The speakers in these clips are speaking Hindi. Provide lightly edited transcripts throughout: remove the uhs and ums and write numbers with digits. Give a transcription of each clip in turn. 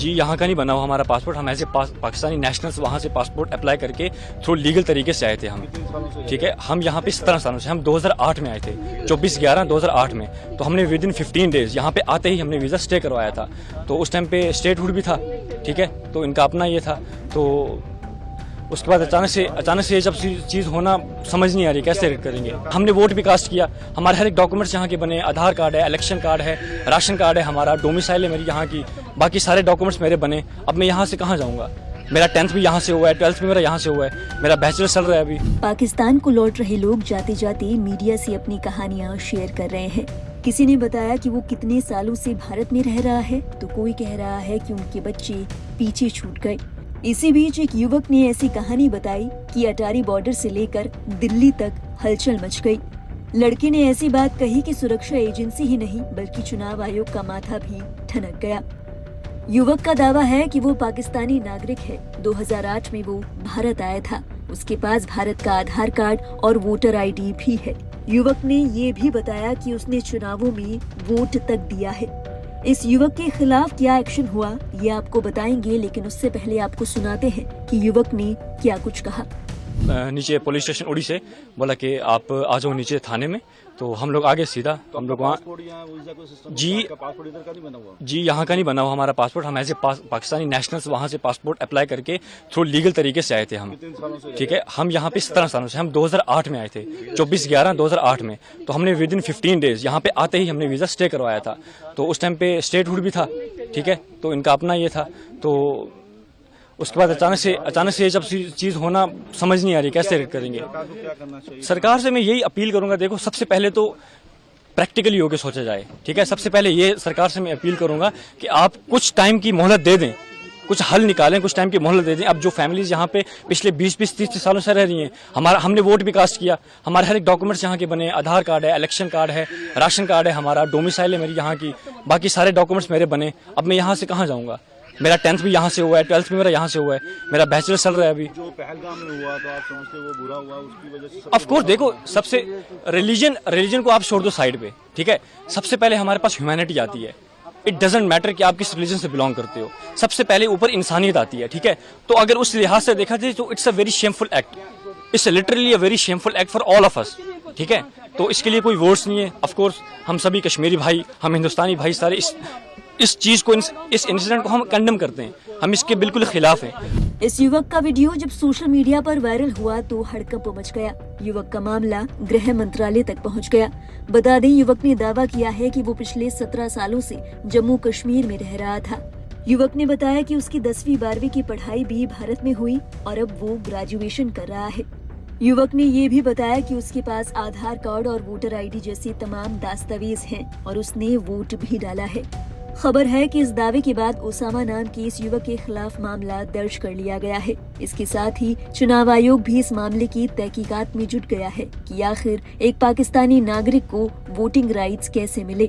जी, यहाँ का नहीं बना हुआ हमारा पासपोर्ट। हम ऐसे पाकिस्तानी नेशनल्स वहाँ से पासपोर्ट अप्लाई करके थ्रू लीगल तरीके से आए थे हम। ठीक है, हम यहाँ पे 17 सालों से, हम 2008 में आए थे, 24/11/2008 में। तो हमने विद इन 15 डेज यहाँ पे आते ही हमने वीज़ा स्टे करवाया था। तो उस टाइम पे स्टेटहुड भी था, ठीक है, तो इनका अपना ये था। तो उसके बाद अचानक से ये जब चीज़ होना समझ नहीं आ रही कैसे करेंगे। हमने वोट भी कास्ट किया, हमारे हर एक डॉक्यूमेंट्स यहाँ के बने, आधार कार्ड है, इलेक्शन कार्ड है, राशन कार्ड है, हमारा डोमिसाइल है मेरी यहाँ की, बाकी सारे डॉक्यूमेंट्स मेरे बने। अब मैं यहाँ से कहाँ जाऊँगा? मेरा 10th भी यहाँ से हुआ है, 12th भी मेरा यहाँ से हुआ है, मेरा बैचलर चल रहा है अभी। पाकिस्तान को लौट रहे लोग जाते जाते मीडिया से अपनी कहानियाँ शेयर कर रहे हैं। किसी ने बताया कि वो कितने सालों से भारत में रह रहा है, तो कोई कह रहा है कि उनके बच्चे पीछे छूट गए। इसी बीच एक युवक ने ऐसी कहानी बताई कि अटारी बॉर्डर से लेकर दिल्ली तक हलचल मच गई। लड़के ने ऐसी बात कही कि सुरक्षा एजेंसी ही नहीं बल्कि चुनाव आयोग का माथा भी ठनक गया। युवक का दावा है कि वो पाकिस्तानी नागरिक है। 2008 में वो भारत आया था। उसके पास भारत का आधार कार्ड और वोटर आईडी भी है। युवक ने ये भी बताया कि उसने चुनावों में वोट तक दिया है। इस युवक के खिलाफ क्या एक्शन हुआ ये आपको बताएंगे, लेकिन उससे पहले आपको सुनाते हैं कि युवक ने क्या कुछ कहा। नीचे पुलिस स्टेशन उड़ी से बोला कि आप आ जाओ नीचे थाने में। तो हम लोग आगे सीधा, हम लोग वहाँ जी यहाँ का नहीं बना हुआ हमारा पासपोर्ट। हम ऐसे पाकिस्तानी नेशनल्स वहाँ से पासपोर्ट अप्लाई करके थ्रू लीगल तरीके से आए थे हम। ठीक है, हम यहाँ पे 17 सालों से, हम 2008 में आए थे, 24/11/2008 में। तो हमने विद इन 15 डेज यहाँ पे आते ही हमने वीज़ा स्टे करवाया था। तो उस टाइम पे स्टेटहुड भी था, ठीक है, तो इनका अपना ये था। तो उसके बाद अचानक से ये जब चीज़ होना समझ नहीं आ रही कैसे करेंगे। सरकार से मैं यही अपील करूंगा, देखो सबसे पहले तो प्रैक्टिकली होकर सोचा जाए। ठीक है, सबसे पहले ये सरकार से मैं अपील करूंगा कि आप कुछ टाइम की मोहलत दे दें, कुछ हल निकालें, कुछ टाइम की मोहलत दे दें। अब जो फैमिलीज यहाँ पे पिछले 20-30 सालों से रह रही हैं, हमने वोट भी कास्ट किया, हमारे हर एक डॉक्यूमेंट्स यहाँ के बने, आधार कार्ड है, इलेक्शन कार्ड है, राशन कार्ड है, हमारा डोमिसाइल है मेरी यहाँ की, बाकी सारे डॉक्यूमेंट्स मेरे बने। अब मैं यहाँ से कहाँ जाऊँगा? मेरा 10th भी यहाँ से हुआ है, 12th भी मेरा यहाँ से हुआ है, मेरा बैचलर चल रहा है अभी। जो पहलगाम में हुआ तो आप समझते हो वो बुरा हुआ, उसकी वजह से ऑफ कोर्स देखो, सबसे रिलीजन को आप छोड़ दो साइड पे, ठीक है, सबसे पहले हमारे पास ह्यूमैनिटी आती है। इट डजेंट मैटर कि आप किस रिलीजन से बिलोंग करते हो, सबसे पहले ऊपर इंसानियत आती है। ठीक है, तो अगर उस लिहाज से देखा जाए तो it's a very shameful act, it's literally a very shameful act for all of us. ठीक है, तो इसके लिए कोई वर्ड्स नहीं है। ऑफ कोर्स हम सभी कश्मीरी भाई, हम हिंदुस्तानी भाई सारे इस चीज को, इस इंसिडेंट को हम कंडेम करते हैं, हम इसके बिल्कुल खिलाफ हैं। इस युवक का वीडियो जब सोशल मीडिया पर वायरल हुआ तो हड़कंप मच गया। युवक का मामला गृह मंत्रालय तक पहुंच गया। बता दें, युवक ने दावा किया है कि वो पिछले 17 सालों से जम्मू कश्मीर में रह रहा था। युवक ने बताया कि उसकी 10वीं 12वीं की पढ़ाई भी भारत में हुई और अब वो ग्रेजुएशन कर रहा है। युवक ने ये भी बताया कि उसके पास आधार कार्ड और वोटर आईडी जैसे तमाम दस्तावेज हैं और उसने वोट भी डाला है। खबर है कि इस दावे के बाद ओसामा नाम के इस युवक के खिलाफ मामला दर्ज कर लिया गया है। इसके साथ ही चुनाव आयोग भी इस मामले की तहकीकात में जुट गया है कि आखिर एक पाकिस्तानी नागरिक को वोटिंग राइट्स कैसे मिले।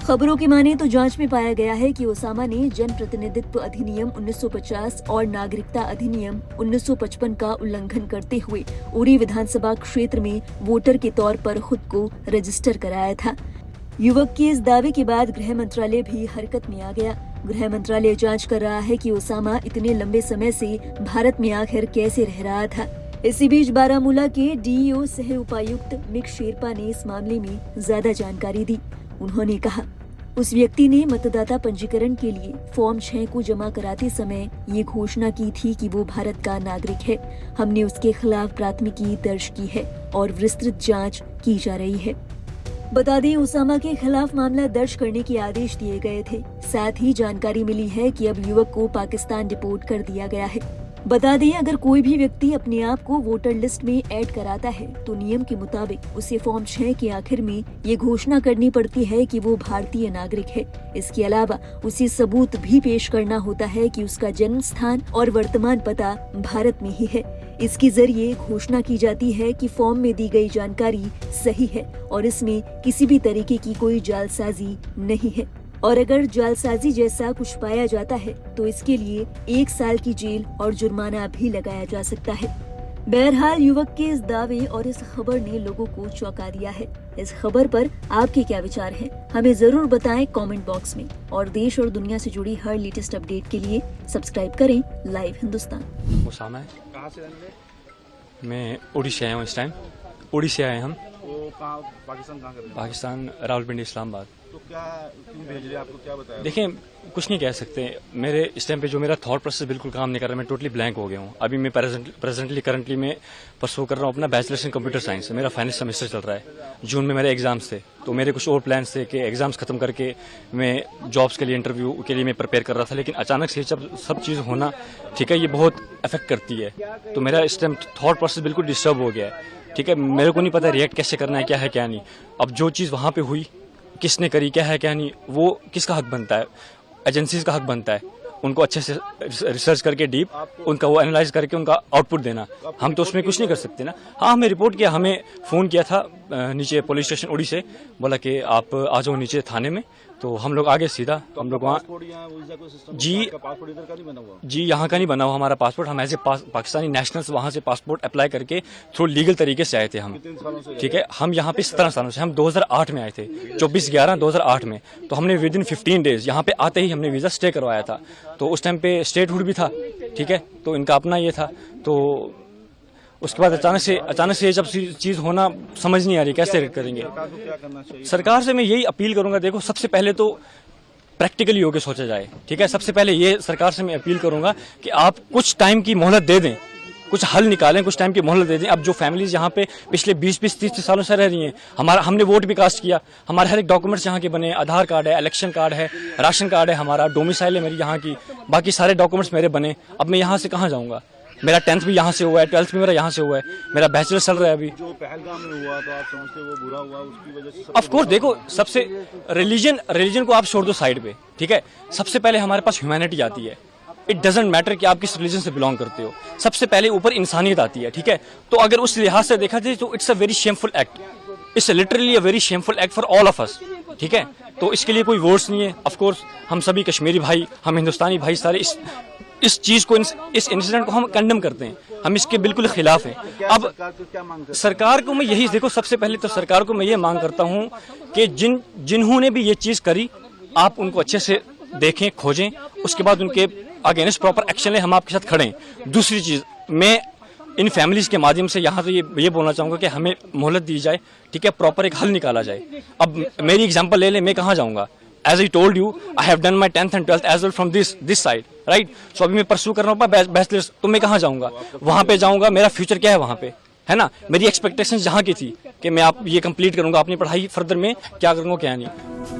खबरों की माने तो जांच में पाया गया है कि ओसामा ने जन प्रतिनिधित्व अधिनियम 1950 और नागरिकता अधिनियम 1955 का उल्लंघन करते हुए उरी विधानसभा क्षेत्र में वोटर के तौर पर खुद को रजिस्टर कराया था। युवक के इस दावे के बाद गृह मंत्रालय भी हरकत में आ गया। गृह मंत्रालय जांच कर रहा है कि ओसामा इतने लंबे समय से भारत में आखिर कैसे रह रहा था। इसी बीच बारामूला के डीईओ सह उपायुक्त मिक शेरपा ने इस मामले में ज्यादा जानकारी दी। उन्होंने कहा, उस व्यक्ति ने मतदाता पंजीकरण के लिए फॉर्म 6 को जमा कराते समय ये घोषणा की थी कि वो भारत का नागरिक है। हमने उसके खिलाफ प्राथमिकी दर्ज की है और विस्तृत जांच की जा रही है। बता दें, ओसामा के खिलाफ मामला दर्ज करने के आदेश दिए गए थे। साथ ही जानकारी मिली है कि अब युवक को पाकिस्तान डिपोर्ट कर दिया गया है। बता दें, अगर कोई भी व्यक्ति अपने आप को वोटर लिस्ट में ऐड कराता है तो नियम के मुताबिक उसे फॉर्म 6 के आखिर में ये घोषणा करनी पड़ती है कि वो भारतीय नागरिक है। इसके अलावा उसे सबूत भी पेश करना होता है कि उसका जन्म स्थान और वर्तमान पता भारत में ही है। इसके जरिए घोषणा की जाती है कि फॉर्म में दी गई जानकारी सही है और इसमें किसी भी तरीके की कोई जालसाजी नहीं है। और अगर जालसाजी जैसा कुछ पाया जाता है तो इसके लिए 1 साल की जेल और जुर्माना भी लगाया जा सकता है। बहरहाल युवक के इस दावे और इस खबर ने लोगों को चौंका दिया है। इस खबर पर आपके क्या विचार हैं? हमें जरूर बताएं कमेंट बॉक्स में। और देश और दुनिया से जुड़ी हर लेटेस्ट अपडेट के लिए सब्सक्राइब करें लाइव हिंदुस्तान। उसामा है, कहाँ से रहने वाले? मैं उड़ी से आया हूँ। इस टाइम उड़ी से आए हम, वो कहाँ पाकिस्तान कहाँ कर रहे हैं? पाकिस्तान रावलपिंडी इस्लामाबाद। तो क्या क्यों भेज रहे हैं, आपको क्या बताया? देखिए कुछ नहीं कह सकते, मेरे इस टाइम पे जो मेरा थॉट प्रोसेस बिल्कुल काम नहीं कर रहा, मैं टोटली ब्लैंक हो गया हूँ। अभी मैं करंटली मैं परसू कर रहा हूँ अपना बैचलर्स इन कंप्यूटर साइंस। मेरा फाइनल सेमेस्टर चल रहा है, जून में मेरे एग्जाम्स थे, तो मेरे कुछ और प्लान्स थे कि एग्जाम्स खत्म करके मैं जॉब्स के लिए इंटरव्यू के लिए मैं प्रिपेयर कर रहा था। लेकिन अचानक से जब सब चीज़ होना, ठीक है, ये बहुत अफेक्ट करती है, तो मेरा इस टाइम थॉट प्रोसेस बिल्कुल डिस्टर्ब हो गया है। ठीक है, मेरे को नहीं पता रिएक्ट कैसे करना है, क्या है क्या नहीं। अब जो चीज़ वहाँ पे हुई, किसने करी, क्या है क्या नहीं, वो किसका हक बनता है? एजेंसीज का हक बनता है उनको अच्छे से रिसर्च करके डीप उनका वो एनालाइज करके उनका आउटपुट देना। हम तो उसमें कुछ नहीं कर सकते ना। हाँ, हमें रिपोर्ट किया, हमें फ़ोन किया था नीचे पुलिस स्टेशन उड़ी से, बोला कि आप आ जाओ नीचे थाने में, तो हम लोग आगे सीधा हम लोग वहाँ। पासपोर्ट यहाँ वीजा कोई सिस्टम? जी, पासपोर्ट इधर का नहीं बना हुआ? जी, यहाँ का नहीं बना हुआ हमारा पासपोर्ट। हम एज ए पाकिस्तानी नेशनल्स वहाँ से पासपोर्ट अप्लाई करके थ्रू लीगल तरीके से आए थे हम। कितने सालों से? ठीक है, हम यहाँ पे 17 सालों से, हम 2008 में आए थे, 24/11/2008 में। तो हमने विद इन 15 डेज यहाँ पे आते ही हमने वीज़ा स्टे करवाया था। तो उस टाइम पे स्टेटहुड भी था, ठीक है, तो इनका अपना ये था। तो उसके बाद अचानक से जब चीज़ होना, समझ नहीं आ रही कैसे करेंगे। सरकार को क्या करना चाहिए? सरकार से मैं यही अपील करूंगा, देखो सबसे पहले तो प्रैक्टिकली होकर सोचा जाए। ठीक है, सबसे पहले ये सरकार से मैं अपील करूंगा कि आप कुछ टाइम की मोहलत दे दें, कुछ हल निकालें, कुछ टाइम की मोहलत दे दें। अब जो फैमिलीज यहाँ पे पिछले 20-30 सालों से रह रही हैं, हमने वोट भी कास्ट किया, हमारे हर एक डॉक्यूमेंट्स यहाँ के बने, आधार कार्ड है, इलेक्शन कार्ड है, राशन कार्ड है, हमारा डोमिसाइल है मेरी यहाँ की, बाकी सारे डॉक्यूमेंट्स मेरे बने। अब मैं यहाँ से कहाँ जाऊँगा? मेरा 10th भी यहाँ से हुआ है, 12th भी मेरा यहाँ से हुआ है, मेरा बैचलर चल रहा है अभी। जो पहलगाम में हुआ तो आप समझते वो बुरा हुआ, उसकी वजह से ऑफ कोर्स, देखो सबसे रिलीजन को आप छोड़ दो साइड पे, ठीक है, सबसे पहले हमारे पास ह्यूमैनिटी आती है। इट डजेंट मैटर कि आप किस रिलीजन से बिलोंग करते हो, सबसे पहले ऊपर इंसानियत आती है। ठीक है, तो अगर उस लिहाज से देखा जाए तो it's a very shameful act, it's literally a very shameful act for all of us. ठीक है, तो इसके लिए कोई वर्ड्स नहीं है। ऑफ कोर्स हम सभी कश्मीरी भाई, हम हिंदुस्तानी भाई सारे इस चीज को, इस इंसिडेंट को हम कंडेम करते हैं, हम इसके बिल्कुल खिलाफ हैं। अब सरकार को क्या मांग करते सरकार को मैं यही, देखो सबसे पहले तो सरकार को मैं ये मांग करता हूँ कि जिन्होंने भी ये चीज करी, आप उनको अच्छे से देखें, खोजें, उसके बाद उनके अगेंस्ट प्रॉपर एक्शन लें, हम आपके साथ खड़े हैं। दूसरी चीज, मैं इन फैमिलीज के माध्यम से यहाँ तो ये बोलना चाहूंगा कि हमें मोहलत दी जाए, ठीक है, प्रॉपर एक हल निकाला जाए। अब मेरी एग्जांपल ले लें, मैं कहाँ जाऊंगा? As I told you, I have done my 10th and 12th as well from this side, right? So अभी मैं परसू कर रहा हूँ बैचलर्स, तो मैं कहाँ जाऊंगा? वहाँ पे जाऊंगा, मेरा फ्यूचर क्या है वहाँ पे, है ना? मेरी एक्सपेक्टेशंस जहाँ की थी कि मैं आप ये कंप्लीट करूंगा अपनी पढ़ाई, फर्दर में क्या करूंगा क्या नहीं।